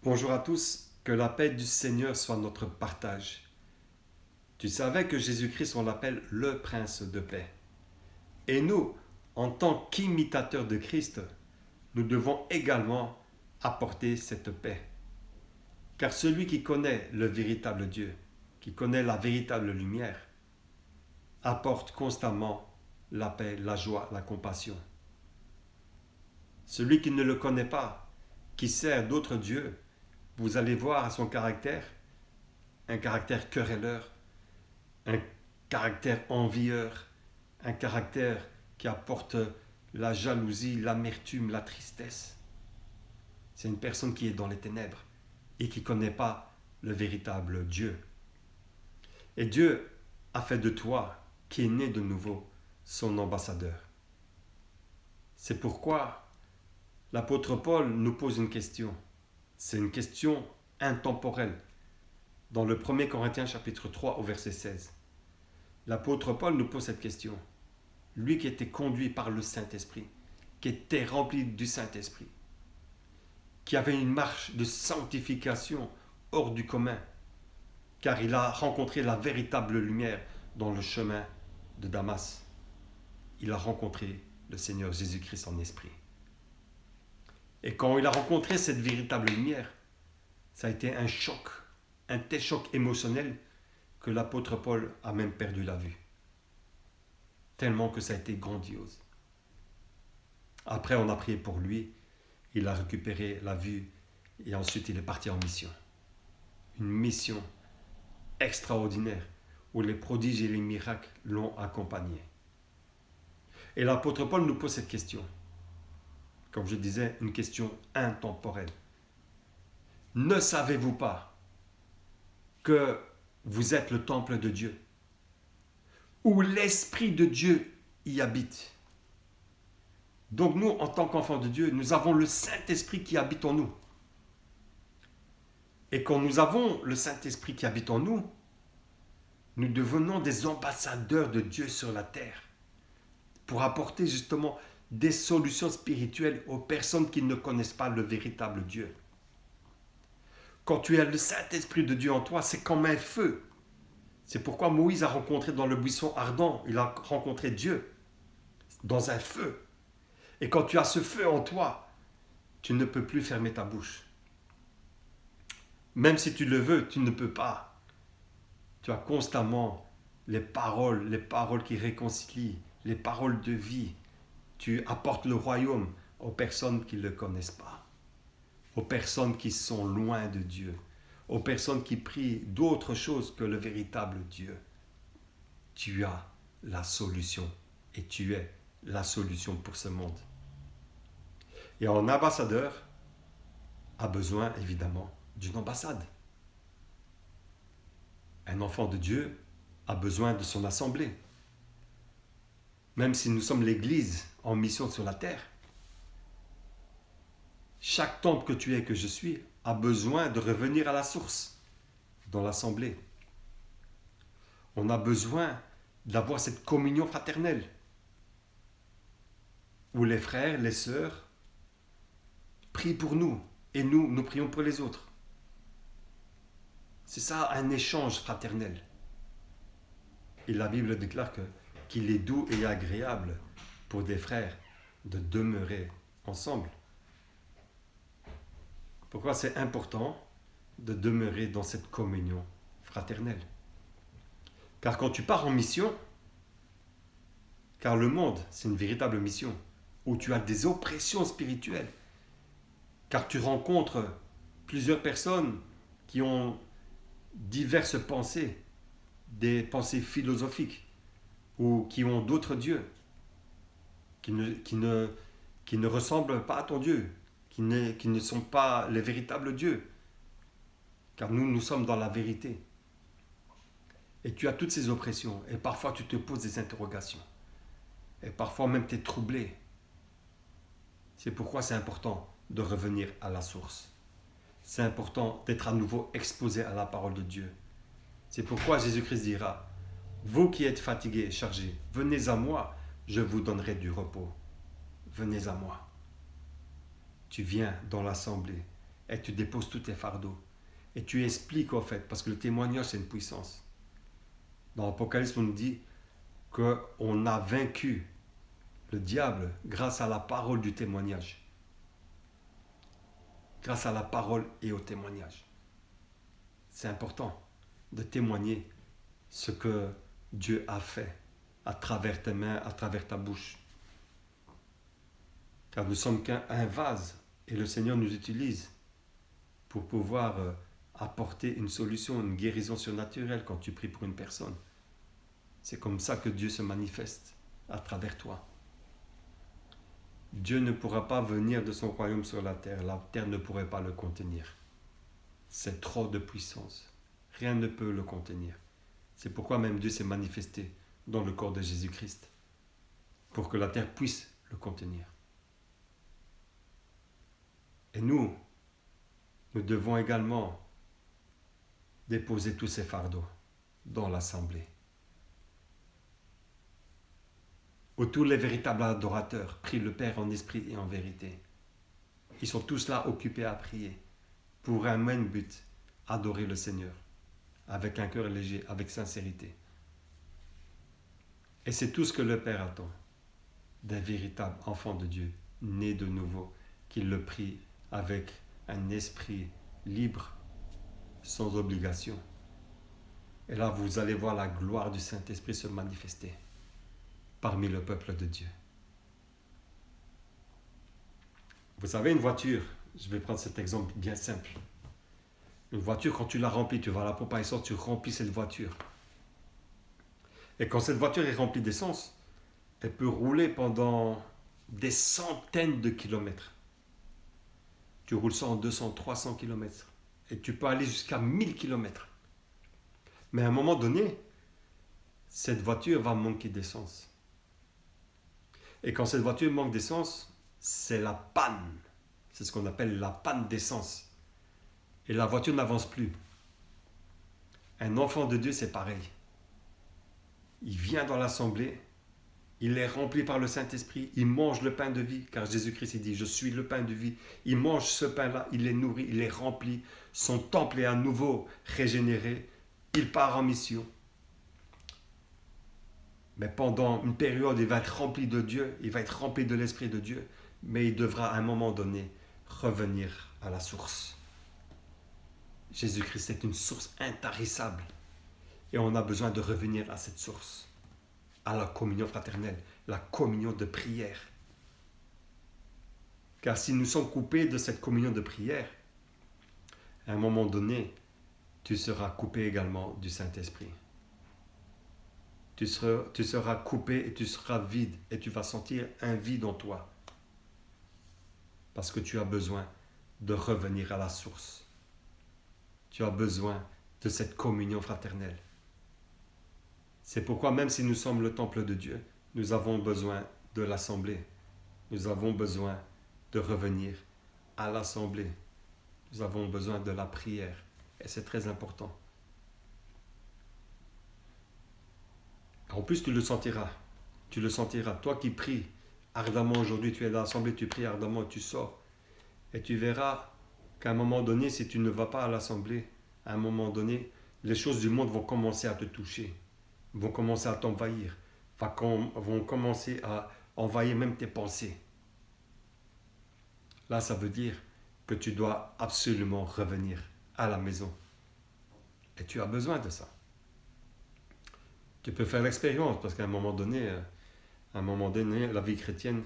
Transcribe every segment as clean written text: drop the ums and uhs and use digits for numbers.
Bonjour à tous, que la paix du Seigneur soit notre partage. Tu savais que Jésus-Christ, on l'appelle le Prince de paix. Et nous, en tant qu'imitateurs de Christ, nous devons également apporter cette paix. Car celui qui connaît le véritable Dieu, qui connaît la véritable lumière, apporte constamment la paix, la joie, la compassion. Celui qui ne le connaît pas, qui sert d'autres dieux, vous allez voir son caractère, un caractère querelleur, un caractère envieur, un caractère qui apporte la jalousie, l'amertume, la tristesse. C'est une personne qui est dans les ténèbres et qui ne connaît pas le véritable Dieu. Et Dieu a fait de toi, qui est né de nouveau, son ambassadeur. C'est pourquoi l'apôtre Paul nous pose une question. C'est une question intemporelle. Dans le 1er Corinthiens chapitre 3 au verset 16. L'apôtre Paul nous pose cette question. Lui qui était conduit par le Saint-Esprit, qui était rempli du Saint-Esprit, qui avait une marche de sanctification hors du commun, car il a rencontré la véritable lumière dans le chemin de Damas. Il a rencontré le Seigneur Jésus-Christ en esprit. Et quand il a rencontré cette véritable lumière, ça a été un choc, un tel choc émotionnel que l'apôtre Paul a même perdu la vue. Tellement que ça a été grandiose. Après, on a prié pour lui, il a récupéré la vue et ensuite il est parti en mission. Une mission extraordinaire où les prodiges et les miracles l'ont accompagné. Et l'apôtre Paul nous pose cette question. Comme je disais, une question intemporelle. Ne savez-vous pas que vous êtes le temple de Dieu, où l'Esprit de Dieu y habite? Donc nous, en tant qu'enfants de Dieu, nous avons le Saint-Esprit qui habite en nous. Et quand nous avons le Saint-Esprit qui habite en nous, nous devenons des ambassadeurs de Dieu sur la terre pour apporter justement des solutions spirituelles aux personnes qui ne connaissent pas le véritable Dieu. Quand tu as le Saint-Esprit de Dieu en toi, c'est comme un feu. C'est pourquoi Moïse a rencontré dans le buisson ardent, il a rencontré Dieu dans un feu. Et quand tu as ce feu en toi, tu ne peux plus fermer ta bouche. Même si tu le veux, tu ne peux pas. Tu as constamment les paroles qui réconcilient, les paroles de vie. Tu apportes le royaume aux personnes qui ne le connaissent pas, aux personnes qui sont loin de Dieu, aux personnes qui prient d'autre chose que le véritable Dieu. Tu as la solution et tu es la solution pour ce monde. Et un ambassadeur a besoin évidemment d'une ambassade. Un enfant de Dieu a besoin de son assemblée. Même si nous sommes l'Église en mission sur la terre, chaque temple que tu es, que je suis, a besoin de revenir à la source dans l'assemblée. On a besoin d'avoir cette communion fraternelle où les frères, les sœurs prient pour nous et nous prions pour les autres. C'est ça un échange fraternel. Et la Bible déclare qu'il est doux et agréable pour des frères de demeurer ensemble. Pourquoi c'est important de demeurer dans cette communion fraternelle? Car quand tu pars en mission, car le monde, c'est une véritable mission, où tu as des oppressions spirituelles, car tu rencontres plusieurs personnes qui ont diverses pensées, des pensées philosophiques, ou qui ont d'autres dieux, qui ne ressemblent pas à ton Dieu, qui ne sont pas les véritables dieux, car nous sommes dans la vérité. Et tu as toutes ces oppressions, et parfois tu te poses des interrogations, et parfois même tu es troublé. C'est pourquoi c'est important de revenir à la source. C'est important d'être à nouveau exposé à la parole de Dieu. C'est pourquoi Jésus-Christ dira, vous qui êtes fatigués et chargés, venez à moi, je vous donnerai du repos. Venez à moi. Tu viens dans l'assemblée et tu déposes tous tes fardeaux. Et tu expliques en fait, parce que le témoignage c'est une puissance. Dans l'Apocalypse, on nous dit qu'on a vaincu le diable grâce à la parole du témoignage. Grâce à la parole et au témoignage. C'est important de témoigner ce que Dieu a fait à travers tes mains, à travers ta bouche. Car nous sommes qu'un vase et le Seigneur nous utilise pour pouvoir apporter une solution, une guérison surnaturelle quand tu pries pour une personne. C'est comme ça que Dieu se manifeste à travers toi. Dieu ne pourra pas venir de son royaume sur la terre ne pourrait pas le contenir. C'est trop de puissance. Rien ne peut le contenir. C'est pourquoi même Dieu s'est manifesté dans le corps de Jésus-Christ, pour que la terre puisse le contenir. Et nous devons également déposer tous ces fardeaux dans l'assemblée, où tous les véritables adorateurs prient le Père en esprit et en vérité. Ils sont tous là occupés à prier pour un même but, adorer le Seigneur, avec un cœur léger, avec sincérité. Et c'est tout ce que le Père attend, des véritables enfants de Dieu, nés de nouveau, qui le prient avec un esprit libre, sans obligation. Et là, vous allez voir la gloire du Saint-Esprit se manifester parmi le peuple de Dieu. Vous savez, une voiture, je vais prendre cet exemple bien simple. Une voiture, quand tu la remplis, tu vas à la pompe à essence, tu remplis cette voiture. Et quand cette voiture est remplie d'essence, elle peut rouler pendant des centaines de kilomètres. Tu roules 100, 200, 300 kilomètres. Et tu peux aller jusqu'à 1000 kilomètres. Mais à un moment donné, cette voiture va manquer d'essence. Et quand cette voiture manque d'essence, c'est la panne. C'est ce qu'on appelle la panne d'essence. Et la voiture n'avance plus. Un enfant de Dieu, c'est pareil. Il vient dans l'assemblée, il est rempli par le Saint-Esprit, il mange le pain de vie, car Jésus-Christ dit, je suis le pain de vie. Il mange ce pain-là, il est nourri, il est rempli. Son temple est à nouveau régénéré. Il part en mission. Mais pendant une période, il va être rempli de Dieu, il va être rempli de l'Esprit de Dieu, mais il devra à un moment donné revenir à la source. Jésus-Christ est une source intarissable et on a besoin de revenir à cette source, à la communion fraternelle, la communion de prière. Car si nous sommes coupés de cette communion de prière, à un moment donné, tu seras coupé également du Saint-Esprit. Tu seras coupé et tu seras vide et tu vas sentir un vide en toi. Parce que tu as besoin de revenir à la source. Tu as besoin de cette communion fraternelle. C'est pourquoi même si nous sommes le temple de Dieu, nous avons besoin de l'assemblée. Nous avons besoin de revenir à l'assemblée. Nous avons besoin de la prière. Et c'est très important. En plus, tu le sentiras. Tu le sentiras. Toi qui pries ardemment aujourd'hui, tu es dans l'assemblée, tu pries ardemment et tu sors. Et tu verras qu'à un moment donné, si tu ne vas pas à l'assemblée, à un moment donné, les choses du monde vont commencer à te toucher, vont commencer à t'envahir, vont commencer à envahir même tes pensées. Là, ça veut dire que tu dois absolument revenir à la maison. Et tu as besoin de ça. Tu peux faire l'expérience, parce qu'à un moment donné, la vie chrétienne,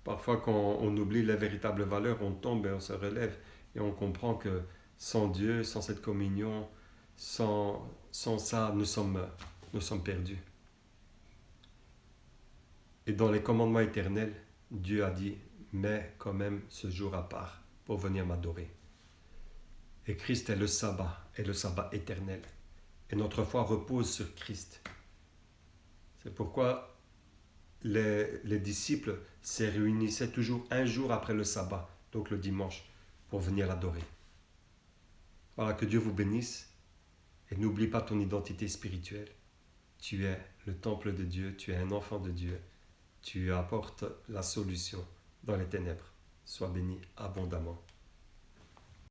parfois quand on oublie les véritables valeurs, on tombe et on se relève et on comprend que sans Dieu, sans cette communion, sans ça, nous sommes perdus. Et dans les commandements éternels, Dieu a dit, mais quand même ce jour à part pour venir m'adorer. Et Christ est le sabbat éternel. Et notre foi repose sur Christ. C'est pourquoi les disciples se réunissaient toujours un jour après le sabbat, donc le dimanche, pour venir l'adorer. Voilà, que Dieu vous bénisse et n'oublie pas ton identité spirituelle. Tu es le temple de Dieu, tu es un enfant de Dieu, tu apportes la solution dans les ténèbres. Sois béni abondamment.